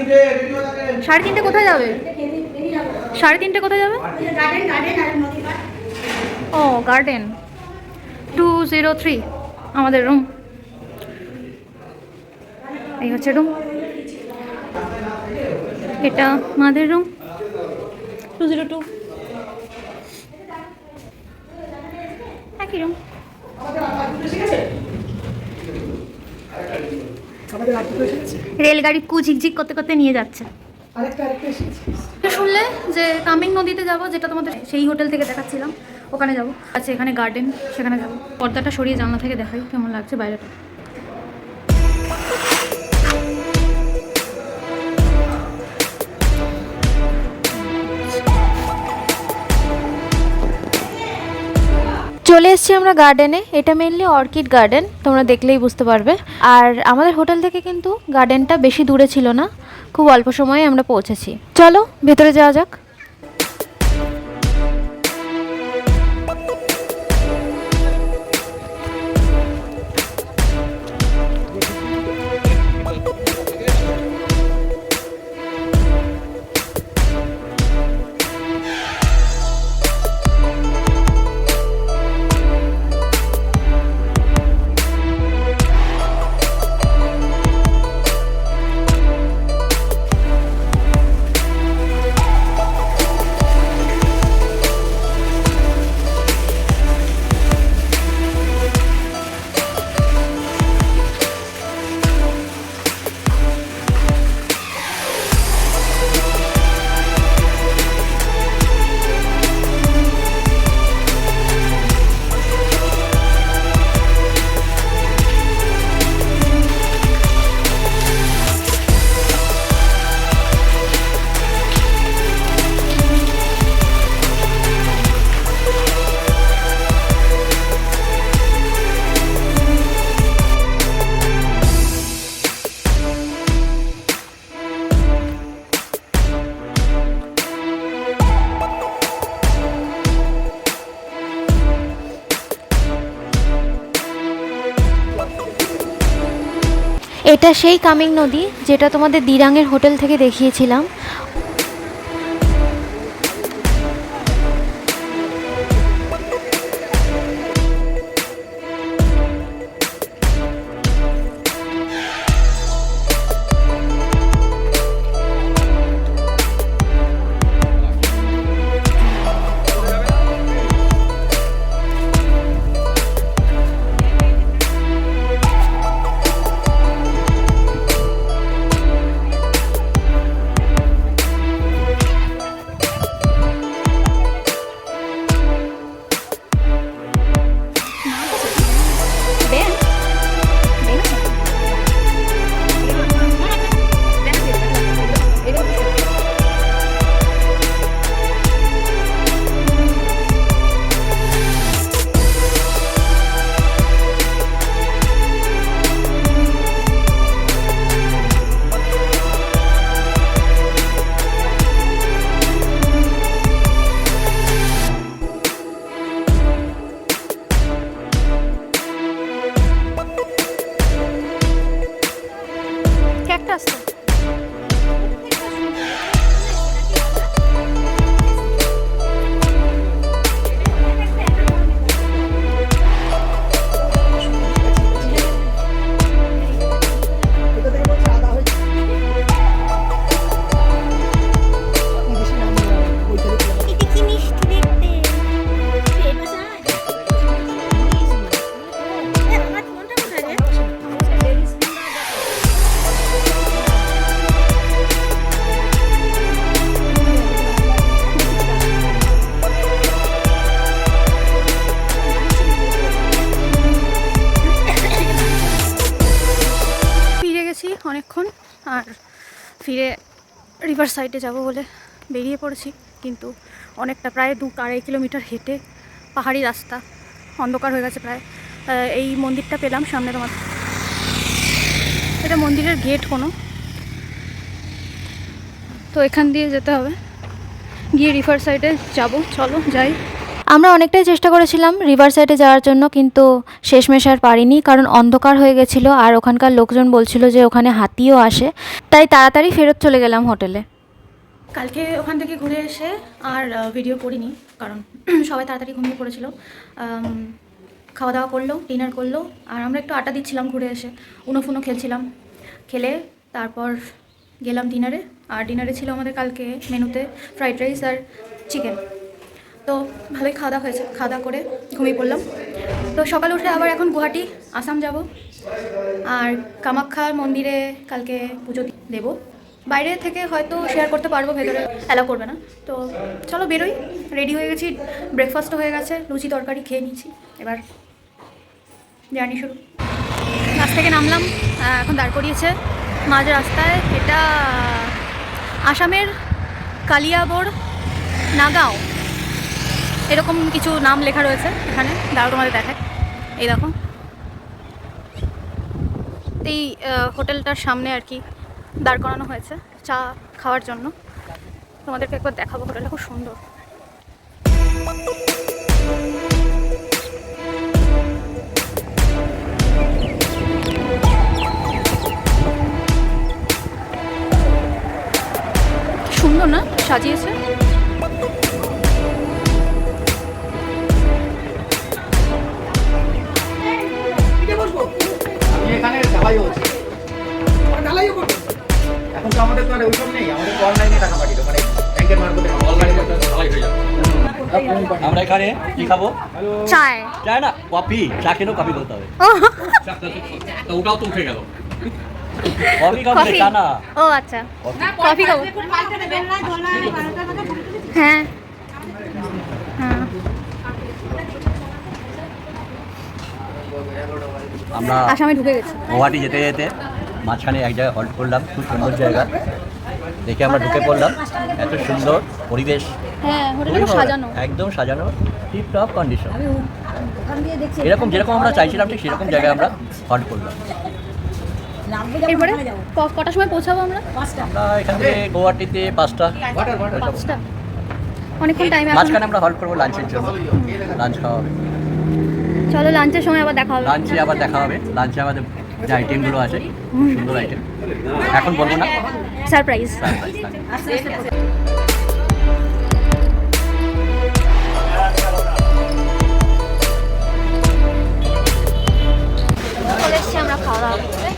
3:30 কোথায় যাবে? 3:30 কোথায় যাবে? ও গার্ডেন 203 আমাদের রুম। এই হচ্ছে রুম, এটা আমাদের রুম 202, একই রুম। রেলগাড়ি কুঝিকঝিক করতে করতে নিয়ে যাচ্ছে। শুনলে যে কামিং নদীতে যাব, যেটা তোমাদের সেই হোটেল থেকে দেখাচ্ছিলাম, ওখানে যাব। আচ্ছা, এখানে গার্ডেন, সেখানে যাব। পর্দাটা সরিয়ে জানলা থেকে দেখাই কেমন লাগছে বাইরেটা। চলে এসেছি আমরা গার্ডেনে। এটা মেনলি অর্কিড গার্ডেন, তোমরা দেখলেই বুঝতে পারবে। আর আমাদের হোটেল থেকে কিন্তু গার্ডেনটা বেশি দূরে ছিল না, খুব অল্প সময়ে আমরা পৌঁছেছি। চলো ভেতরে যাওয়া যাক। এটা সেই কামিং নদী যেটা তোমাদের দিরাঙের হোটেল থেকে দেখিয়েছিলাম। অনেকক্ষণ, আর ফিরে রিভার সাইডে যাব বলে বেরিয়ে পড়েছি, কিন্তু অনেকটা প্রায় 2-2.5 কিলোমিটার হেঁটে পাহাড়ি রাস্তা, অন্ধকার হয়ে গেছে প্রায়। এই মন্দিরটা পেলাম সামনে, তোমার এটা মন্দিরের গেট কোনো, তো এখান দিয়ে যেতে হবে, গিয়ে রিভার সাইডে যাব। চলো যাই। আমরা অনেকটাই চেষ্টা করেছিলাম রিভার সাইডে যাওয়ার জন্য, কিন্তু শেষমেশ আর পারিনি, কারণ অন্ধকার হয়ে গেছিলো আর ওখানকার লোকজন বলছিল যে ওখানে হাতিও আসে। তাই তাড়াতাড়ি ফেরত চলে গেলাম হোটেলে। কালকে ওখান থেকে ঘুরে এসে আর ভিডিও করিনি, কারণ সবাই তাড়াতাড়ি ঘুমিয়ে পড়েছিল। খাওয়া দাওয়া করলো, ডিনার করলো, আর আমরা একটু আড্ডা দিচ্ছিলাম ঘুরে এসে, উনো খেলছিলাম। খেলে তারপর গেলাম ডিনারে। আর ডিনারে ছিল আমাদের কালকে মেনুতে ফ্রাইড রাইস আর চিকেন। তো ভালোই খাওয়া দাওয়া হয়েছে, খাওয়া দাওয়া করে ঘুমিয়ে পড়লাম। তো সকালে উঠে আবার এখন গুয়াহাটি আসাম যাব, আর কামাখ্যা মন্দিরে কালকে পুজো দেবো। বাইরে থেকে হয়তো শেয়ার করতে পারবো, ভেতরে অ্যালাউ করবে না। তো চলো বেরোই, রেডি হয়ে গেছি, ব্রেকফাস্টও হয়ে গেছে, লুচি তরকারি খেয়ে নিয়েছি, এবার জার্নি শুরু। বাস থেকে নামলাম, এখন দাঁড় করিয়েছে মাঝ রাস্তায়। এটা আসামের কালিয়াবোড় নাগাঁও এরকম কিছু নাম লেখা রয়েছে এখানে, দাঁড়াও তোমাদের দেখায়। এই দেখো, এই হোটেলটার সামনে আর কি দাঁড় করানো হয়েছে চা খাওয়ার জন্য। তোমাদেরকে একবার দেখাবো, হোটেলটা খুব সুন্দর। সুন্দর না সাজিয়েছে? এখানে ঢালাইও হচ্ছে, ঢালাইও করবে। এখন তো আমাদের তো আর ওইসব নেই, আমাদের তো অনলাইনে টাকা পাঠিয়ে মানে ব্যাংকের মারফতে অনলাইনে ঢালাই হয়ে যাবে। আমরা এখানে কি খাবো? চায় চায় না, কফি। চা খেলেও কফি বলতে হবে। তো ওটাও তো উঠে গেল। কফি খাবো, কফি? চা না। ও আচ্ছা, কফি খাবো। হ্যাঁ হ্যাঁ। আমরা আসামে ঢুকে গেছি। গুয়াহাটি যেতে যেতে মাঝখানে এক জায়গায় হল্ট করলাম, খুব সুন্দর জায়গা দেখে আমরা ঢুকে পড়লাম। এত সুন্দর পরিবেশ, হ্যাঁ, হোটেলটা খুব সাজানো, একদম সাজানো, টিপ টপ কন্ডিশন। এরকম যেরকম আমরা চাইছিলাম ঠিক সেরকম জায়গায় আমরা হল্ট করলাম। এরপরে কটার সময় পৌঁছাবো আমরা? আমরা এখান থেকে গুয়াহাটিতে 5টা। অনেকক্ষণ টাইম। মাঝখানে আমরা হল্ট করবো লাঞ্চের জন্য, লাঞ্চ খাওয়া হবে। চলো লাঞ্চের সময় আবার দেখা হবে। লাঞ্চে আবার দেখা হবে। লাঞ্চে আমাদের যে আইটেমগুলো আছে, সুন্দর আইটেম, এখন বলবো না, সারপ্রাইজ। সারপ্রাইজ থাকবে। চলে এসছি আমরা খাওয়া দাওয়া করতে।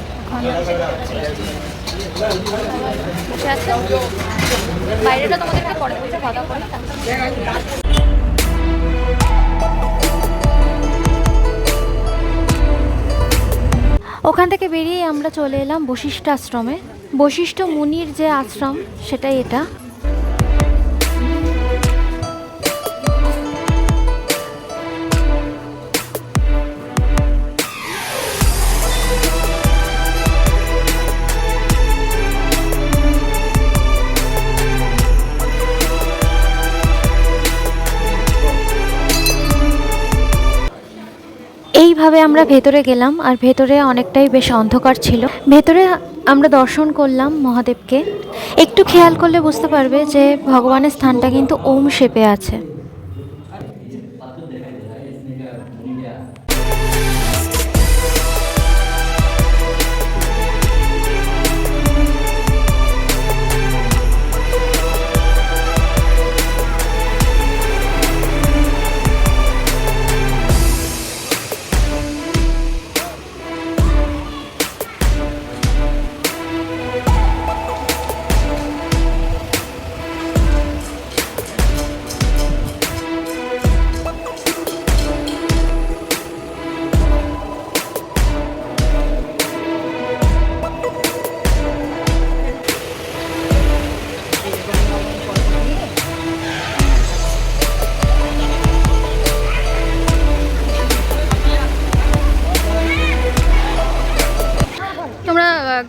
বসে আছে, বাইরেটা তোমাদেরকে পরে বলছে, খাওয়া দাওয়া করে ওখান থেকে বেরিয়ে আমরা চলে এলাম বশিষ্ঠ আশ্রমে। বশিষ্ঠ মুনির যে আশ্রম সেটাই এটা। এইভাবে আমরা ভেতরে গেলাম, আর ভেতরে অনেকটাই বেশ অন্ধকার ছিল। ভেতরে আমরা দর্শন করলাম মহাদেবকে। একটু খেয়াল করলে বুঝতে পারবে যে ভগবানের স্থানটা কিন্তু ওম শেপে আছে।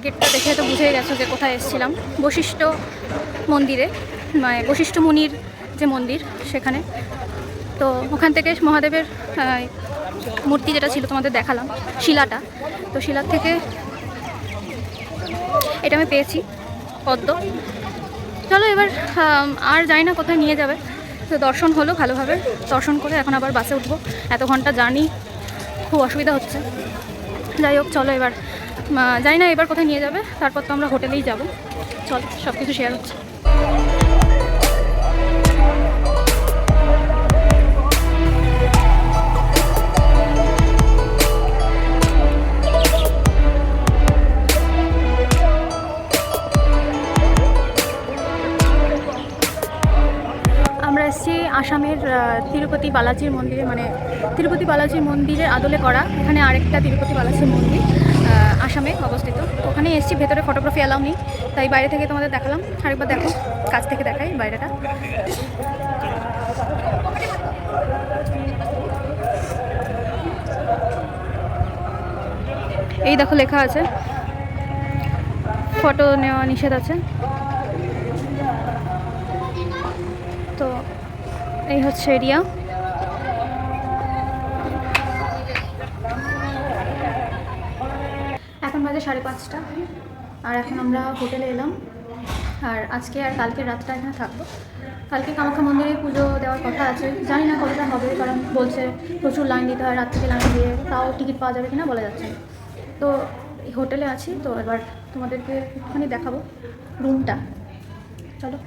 গেটটা দেখে তো বুঝেই গেছো যে কোথায় এসেছিলাম। বশিষ্ঠ মন্দিরে, মানে বশিষ্ঠ মুনির যে মন্দির সেখানে। তো ওখান থেকে মহাদেবের মূর্তি যেটা ছিল তোমাদের দেখালাম, শিলাটা, তো শিলার থেকে এটা আমি পেয়েছি পদ্ম। চলো এবার আর জানি না কোথায় নিয়ে যাবে, তো দর্শন হলো ভালোভাবে, দর্শন করে এখন আবার বাসে উঠবো। এত ঘন্টা জার্নি, খুব অসুবিধা হচ্ছে। যাই হোক চলো এবার, জানি না এবার কোথায় নিয়ে যাবে, তারপর তো আমরা হোটেলেই যাব। চল সব কিছু শেয়ার হচ্ছে। আমরা এসেছি আসামের তিরুপতি বালাজির মন্দিরে, মানে তিরুপতি বালাজির মন্দিরের আদলে করা এখানে আরেকটা তিরুপতি বালাজির মন্দির আসামে অবস্থিত। তো ওখানে এসেছি, ভেতরে ফটোগ্রাফি অ্যালাউ নেই, তাই বাইরে থেকে তোমাদের দেখালাম। আরেকবার দেখো, কাছ থেকে দেখাই বাইরেটা। এই দেখো লেখা আছে ফটো নেওয়া নিষেধ আছে। তো এই হচ্ছে এরিয়া। এখন বাজে 5:30, আর এখন আমরা হোটেলে এলাম। আর আজকে আর কালকে রাতটা এখানে থাকবো। কালকে কামাখ্যা মন্দিরে পুজো দেওয়ার কথা আছে, জানি না কতটা হবে, কারণ বলছে প্রচুর লাইন দিতে হয়, রাত থেকে লাইন দিয়ে তাও টিকিট পাওয়া যাবে কিনা বলা যাচ্ছে না। তো এই হোটেলে আছি, তো এবার তোমাদেরকে একটুখানি দেখাবো রুমটা। চলো।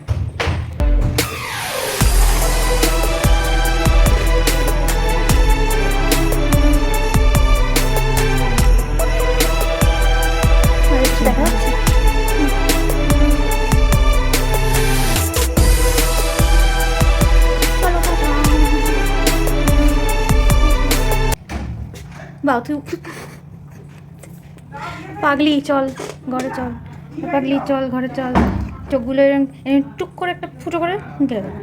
দেখা যাচ্ছে বাউ, তুই পাগলি, চল ঘরে চল, পাগলি চল ঘরে চল। চোখগুলো টুক করে একটা ফুটো করে গেলে দেবো।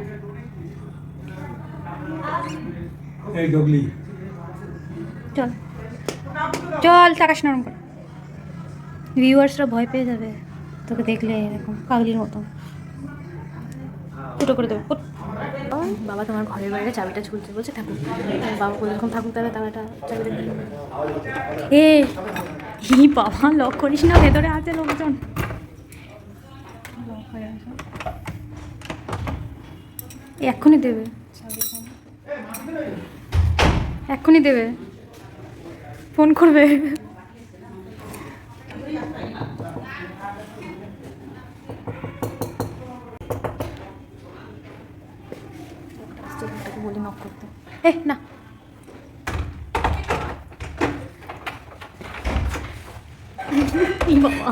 চল চল, টাকাস নরম করে, ভিউয়ার্সরা ভয় পেয়ে যাবে তোকে দেখলে এরকম পাগলির মতো। ফুটো করে দেবো। বাবা তোমার ঘরের বাইরে চাবিটা ঝুলছে, বলছে থাকুক। বাবা বলে এরকম থাকুক, তাহলে তালাটা চাবিটা দিয়ে হি বাবা, লক করিস না, ভেতরে আছে লোকজন। এক্ষুনি দেবে, এক্ষুনি দেবে, ফোন করবে। বলি নক করতে, না বাবা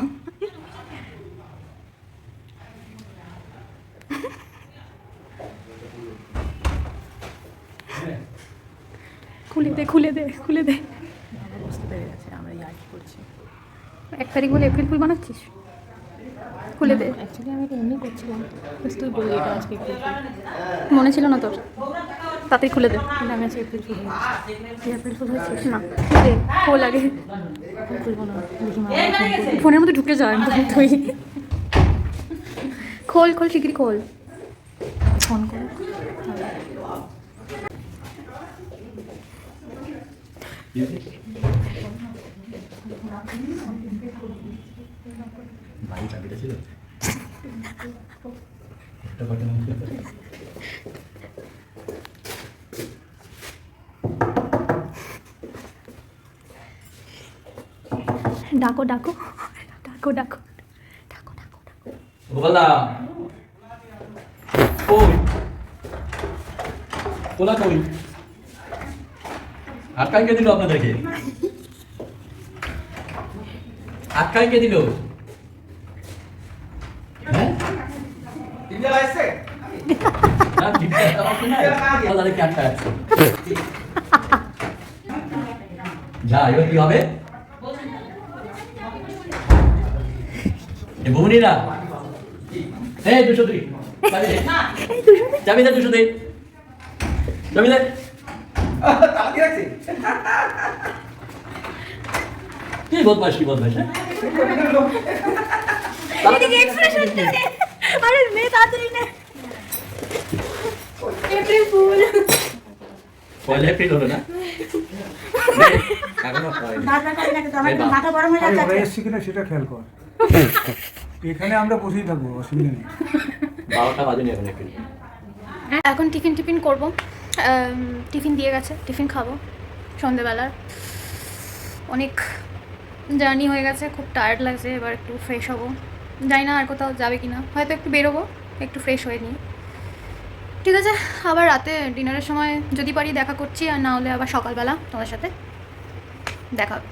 খুলে দে, খুলে দে, খুলে দে। বুঝতে পেরে গেছে আমরা ইয়ার কি করছি। 1 তারিখ বলে এপ্রিল ফুল বানাচ্ছিস? খুলে দে। অ্যাকচুয়ালি আমি এটা এমনি করছিলাম, তুই বললি এটা আজকে এপ্রিল ফুল, মনে ছিল না তোর? তাড়াতাড়ি খুলে দে। আমি আজকে এপ্রিল ফুল হয়েছি। এপ্রিল ফুল হয়েছিস না? দে, খোল আগে। খুলবো না, দেখি ফোনের মধ্যে ঢুকে যায় তুই। খোল খোল, শিগগিরি খোল, ফোন কর। ভাই চাবিটা ছিল ডাকো ডাকো ডাকো ডাকো ডাকো ডাকো ডাকো। গোপালদা, কই তোলা, কই আটকাই কে দিল আপনাদেরকে? আটকাই কে দিল? হ্যাঁ যা, এবার কি হবে? ভুবনীরা, এই 202 চাবি দে, 202 চাবি দে। কি বদমাস, কি বদমাস। আরে মেয়ে তাড়াতাড়ি নে, এপ্রিল ফুল। পয়লা এপ্রিল হলো না? মাথা গরম হয়ে যাচ্ছে, এসছি কিনা সেটা খেয়াল কর। এখানে আমরা বসেই থাকবো, অসুবিধা নেই। 12টা বাজে নি এখন এপ্রিল। এখন টিফিন করবো। টিফিন দিয়ে গেছে, টিফিন খাবো সন্ধেবেলার। অনেক জার্নি হয়ে গেছে, খুব টায়ার্ড লাগছে। এবার একটু ফ্রেশ হবো, জানি না আর কোথাও যাবে কি না, হয়তো একটু বেরোবো একটু ফ্রেশ হয়ে নিই। ঠিক আছে, আবার রাতে ডিনারের সময় যদি পারি দেখা করছি, আর না হলে আবার সকালবেলা তোমাদের সাথে দেখা হবে।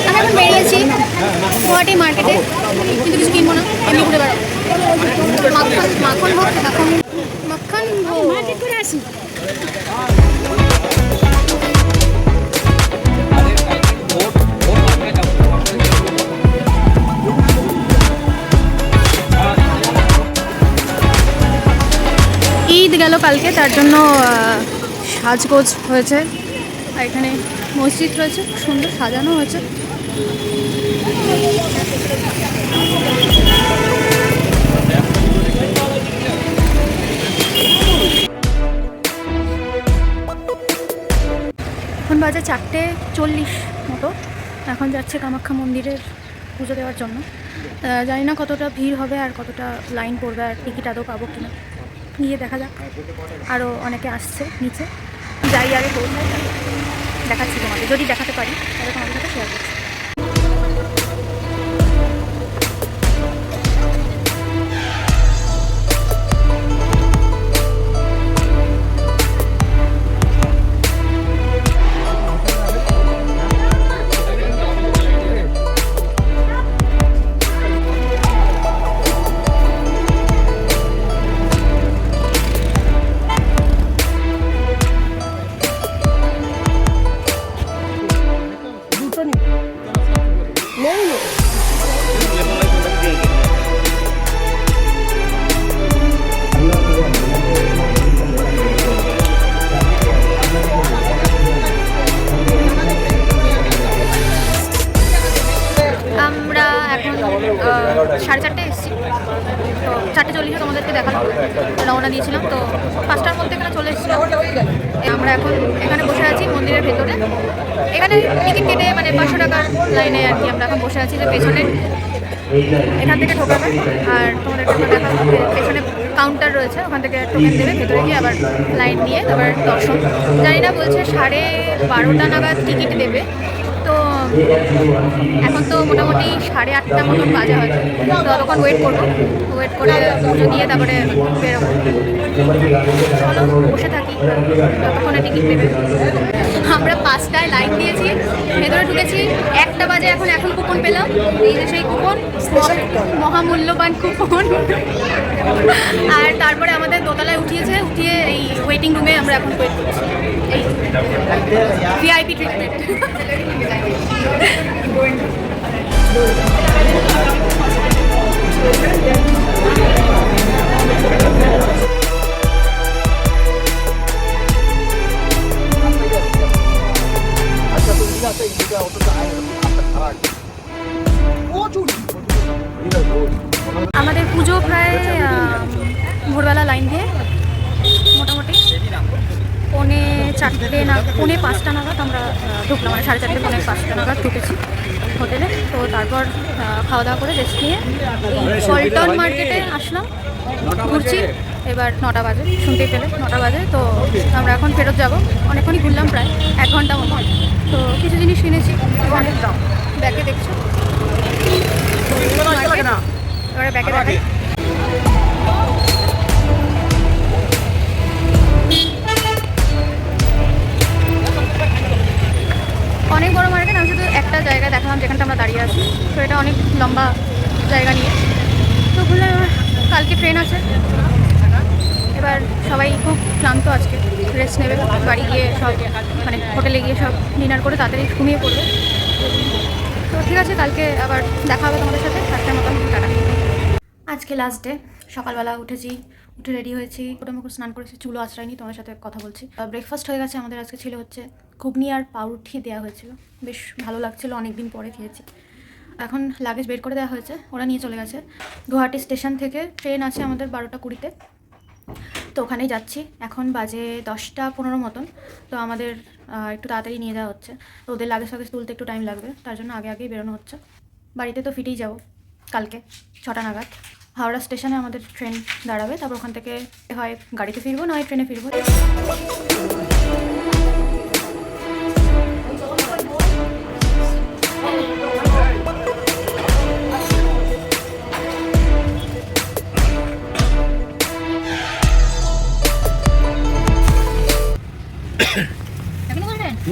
আমি এখন বেরিয়েছি গুয়াহাটি মার্কেটে, কিন্তু কিছু কিনবো না, এমনি ঘুরে বেড়াবো। মাখন ভোগ, মাখন ভোগ মার্কেট করে আসি। ঈদ গেল কালকে, তার জন্য সাজগোজ হয়েছে। আর এখানে মসজিদ রয়েছে, খুব সুন্দর সাজানো হয়েছে। এখন বাজে 4:40 মতো। এখন যাচ্ছে কামাখ্যা মন্দিরের পুজো দেওয়ার জন্য। জানি না কতটা ভিড় হবে আর কতটা লাইন পড়বে, আর টিকিট আদৌ পাবো কিনা, গিয়ে দেখা যাক। আরও অনেকে আসছে নিচে, যাই আগে পৌঁছায় দেখাচ্ছি তোমাদের, যদি দেখাতে পারি তাহলে তোমাদের সাথে শেয়ার করছি। আমরা এখন 4:30 এসেছি, তো 4:40 তোমাদেরকে দেখালাম, রওনা দিয়েছিলাম, তো 5টার মধ্যে এখানে চলে এসেছিলাম। আমরা এখন এখানে বসে আছি মন্দিরের ভেতরে। এখানে টিকিট কেটে মানে 500 টাকার লাইনে আর কি আমরা এখন বসে আছি, যে পেছনে এখান থেকে ঢোকাবে। আর তোমাদের দেখাবো পেছনে কাউন্টার রয়েছে, ওখান থেকে টোকেন দেবে, ভেতরে গিয়ে আবার লাইন দিয়ে তারপর দর্শন। জানি না, বলছে 12:30 নাগাদ টিকিট দেবে। তো এখন তো মোটামুটি 8:30 মতন বাজে হয়তো, তো ততক্ষণ ওয়েট করবো, ওয়েট করে পুজো দিয়ে তারপরে বেরোবো। চলো বসে থাকি, ততক্ষণে টিকিট দেবে। আমরা 5টায় লাইন দিয়েছি, ভেতরে ঢুকেছি 1টা বাজে। এখন কুপন পেলাম, এই যে সেই কুপন, মহামূল্যবান কুপন। আর তারপরে আমাদের দোতলায় উঠিয়ে এই ওয়েটিং রুমে আমরা এখন ওয়েট করছি, এই ভিআইপি ট্রিটমেন্ট। আমাদের পুজো প্রায় ভোরবেলা লাইন দিয়ে মোটামুটি 4:45 নাগাদ আমরা ঢুকলাম, মানে 4:30 4:45 নাগাদ ঢুকেছি হোটেলে। তো তারপর খাওয়া দাওয়া করে রেস্ট নিয়ে এই পল্টন মার্কেটে আসলাম, ঘুরছি। এবার 9টা বাজে, শুনতেই পেলে 9টা বাজে। তো আমরা এখন ফেরত যাব, অনেকক্ষণই ঘুরলাম, প্রায় 1 ঘন্টা মতো। তো কিছু জিনিস কিনেছি, অনেক দাম। ব্যাগে দেখছো, এবারে ব্যাগে দেখাই। অনেক বড় মার্কেট, আমি শুধু একটা জায়গা দেখালাম যেখানটা আমরা দাঁড়িয়ে আছি। তো এটা অনেক লম্বা জায়গা নিয়ে। তো ঘুরলে কালকে ট্রেন আছে, এবার সবাই খুব ক্লান্ত, আজকে রেস্ট নেবে, বাড়ি গিয়ে সব মানে হোটেলে গিয়ে সব ডিনার করে তাড়াতাড়ি ঘুমিয়ে পড়বে। তো ঠিক আছে, কালকে আবার দেখা হবে তোমাদের সাথে 7টার মতন। টাটা। আজকে লাস্ট ডে, সকালবেলা উঠে রেডি হয়েছি, মোটামুটি স্নান করেছি, চুলো আশ্রয়নি, তোমাদের সাথে কথা বলছি। ব্রেকফাস্ট হয়ে গেছে আমাদের। আজকে ছিল হচ্ছে ঘুগনি আর পাউরুটি দেওয়া হয়েছিল, বেশ ভালো লাগছিলো, অনেকদিন পরে খেয়েছি। এখন লাগেজ বের করে দেওয়া হয়েছে, ওরা নিয়ে চলে গেছে। গুয়াহাটি স্টেশন থেকে ট্রেন আছে আমাদের 12:20-তে, তো ওখানেই যাচ্ছি। এখন বাজে 10:15 মতন। তো আমাদের একটু তাড়াতাড়ি নিয়ে যাওয়া হচ্ছে, তো ওদের লাগেজ তুলতে একটু টাইম লাগবে, তার জন্য আগেই বেরোনো হচ্ছে। বাড়িতে তো ফিরেই যাব কালকে 6টা নাগাদ। হাওড়া স্টেশনে আমাদের ট্রেন দাঁড়াবে, তারপর ওখান থেকে হয় গাড়িতে ফিরবো নয় ট্রেনে ফিরবো।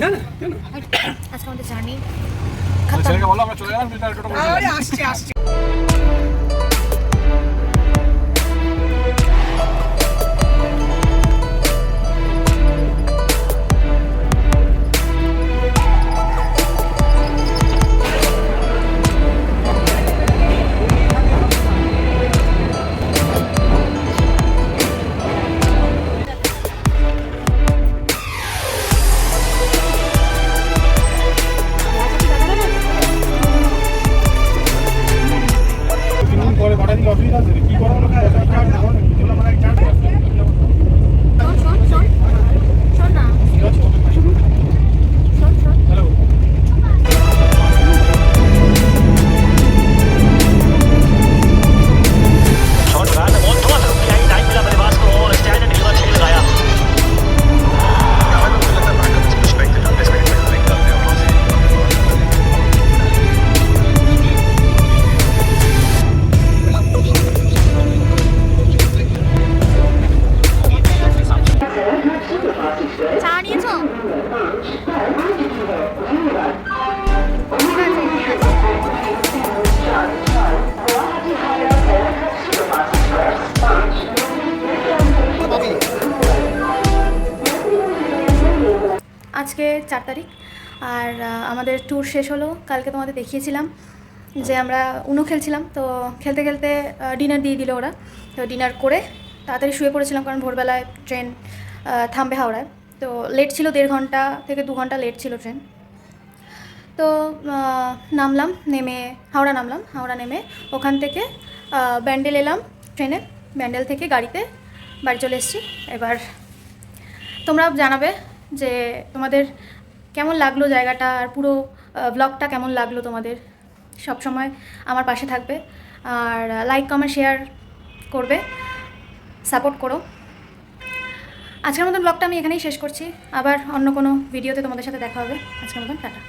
না না কেন আজকে আমাদের জার্নি ছেলেকে বলো আমরা চলে গেলাম, তুই তার টোটো করে আরে আসছে আসছে। করে কটা দিন অসুবিধা আছে কি করবো না হ্যালো চা নিয়েছো? আজকে 4 তারিখ আর আমাদের ট্যুর শেষ হলো। কালকে তোমাদের দেখিয়েছিলাম যে আমরা উনো খেলছিলাম, তো খেলতে খেলতে ডিনার দিয়ে দিল ওরা। তো ডিনার করে তাড়াতাড়ি শুয়ে পড়েছিলাম, কারণ ভোরবেলায় ট্রেন থামবে হাওড়ায়। তো লেট ছিল, 1.5 ঘন্টা থেকে 2 ঘন্টা লেট ছিল ট্রেন। তো নামলাম, নেমে হাওড়া নামলাম, হাওড়া নেমে ওখান থেকে ব্যান্ডেল এলাম ট্রেনে, ব্যান্ডেল থেকে গাড়িতে বাড়ি চলে এসেছি। এবার তোমরা জানাবে যে তোমাদের কেমন লাগলো জায়গাটা, আর পুরো ব্লগটা কেমন লাগলো তোমাদের। সব সময় আমার পাশে থাকবে আর লাইক কমেন্ট শেয়ার করবে, সাপোর্ট করো। আজকের মতন ব্লগটা আমি এখানেই শেষ করছি, আবার অন্য কোনো ভিডিওতে তোমাদের সাথে দেখা হবে। আজকের মতন টাটা।